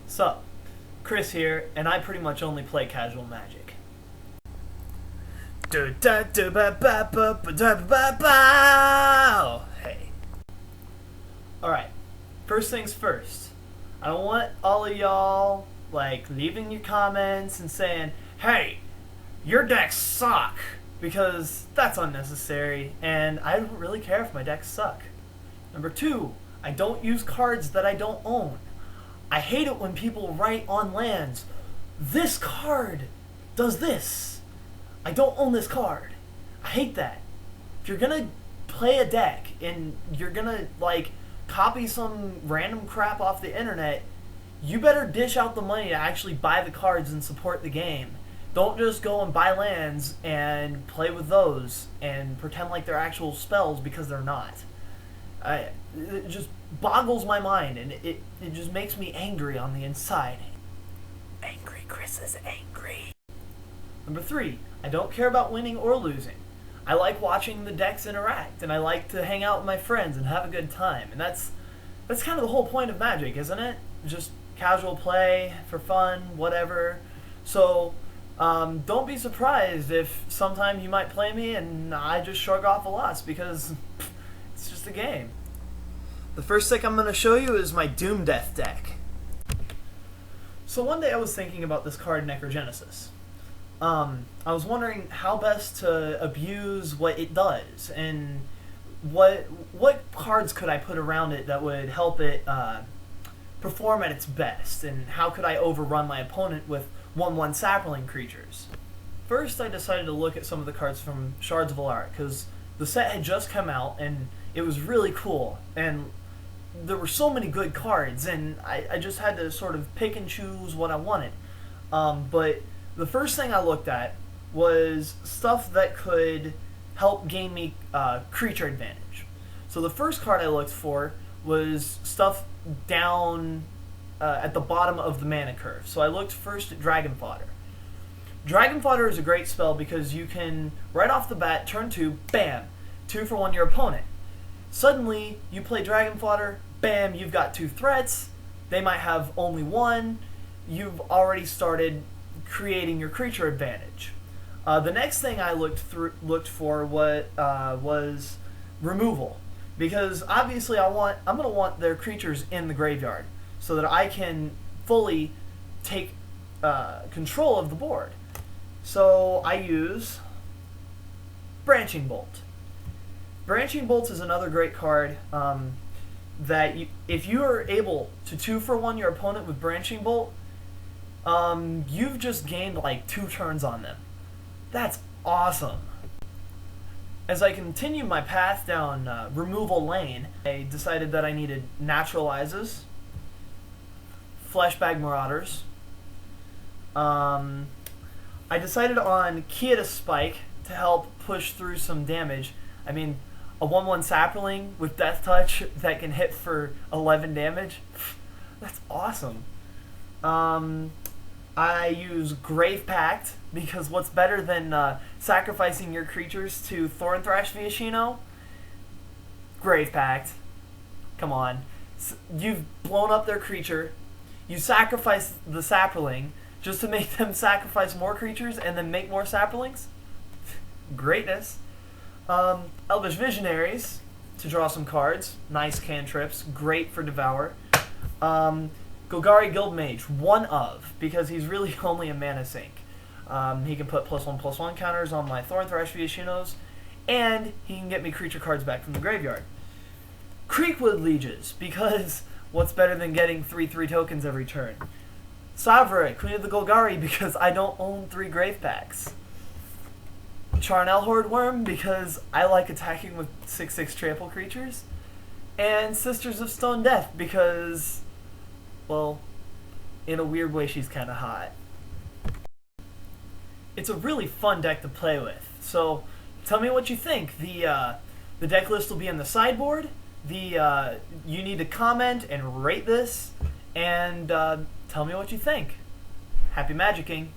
Sup, Chris here, and I pretty much only play casual Magic. Hey. Alright, first things first. I don't want all of y'all, leaving your comments and saying, hey, your decks suck, because that's unnecessary, and I don't really care if my decks suck. Number two, I don't use cards that I don't own. I hate it when people write on lands, this card does this. I don't own this card. I hate that. If you're gonna play a deck and you're gonna copy some random crap off the internet, you better dish out the money to actually buy the cards and support the game. Don't just go and buy lands and play with those and pretend like they're actual spells because they're not. It just boggles my mind, and it just makes me angry on the inside. Angry Chris is angry. Number three, I don't care about winning or losing. I like watching the decks interact, and I like to hang out with my friends and have a good time. And that's kind of the whole point of Magic, isn't it? Just casual play, for fun, whatever. So, don't be surprised if sometime you might play me and I just shrug off a loss, because it's just a game. The first deck I'm going to show you is my Doom Death deck. So one day I was thinking about this card, Necrogenesis. I was wondering how best to abuse what it does, and what cards could I put around it that would help it perform at its best, and how could I overrun my opponent with 1/1 sapling creatures. First, I decided to look at some of the cards from Shards of Alara, because the set had just come out and it was really cool, and there were so many good cards, and I just had to sort of pick and choose what I wanted. But the first thing I looked at was stuff that could help gain me creature advantage. So the first card I looked for was stuff down at the bottom of the mana curve. So I looked first at Dragon Fodder. Dragon Fodder is a great spell because you can, right off the bat, turn 2, bam, 2 for 1 your opponent. Suddenly, you play Dragon Fodder, bam, you've got 2 threats. They might have only 1. You've already started creating your creature advantage. The next thing I looked for was removal, because obviously I'm going to want their creatures in the graveyard so that I can fully take control of the board. So I use Branching Bolt. Branching Bolt is another great card that if you are able to 2 for 1 your opponent with Branching Bolt, you've just gained 2 turns on them. That's awesome. As I continue my path down removal lane, I decided that I needed Naturalizes, Fleshbag Marauders. I decided on Quietus Spike to help push through some damage. I mean, a 1/1 sapling with Death Touch that can hit for 11 damage. That's awesome. I use Grave Pact, because what's better than sacrificing your creatures to Thorn-Thrash Viashino? Grave Pact. Come on. You've blown up their creature. You sacrifice the sapling just to make them sacrifice more creatures and then make more saplings? Greatness. Elvish Visionaries to draw some cards. Nice cantrips. Great for Devour. Golgari Guildmage, 1 of, because he's really only a mana sink. He can put +1/+1 counters on my Thorn-Thrash Viashinos, and he can get me creature cards back from the graveyard. Creakwood Leiges, because what's better than getting 3/3 tokens every turn? Savra, Queen of the Golgari, because I don't own 3 Grave Packs. Charnelhoard Wurm, because I like attacking with 6/6 trample creatures. And Sisters of Stone Death, because, well, in a weird way, she's kind of hot. It's a really fun deck to play with. So, tell me what you think. The deck list will be in the sideboard. You need to comment and rate this, and tell me what you think. Happy magicking.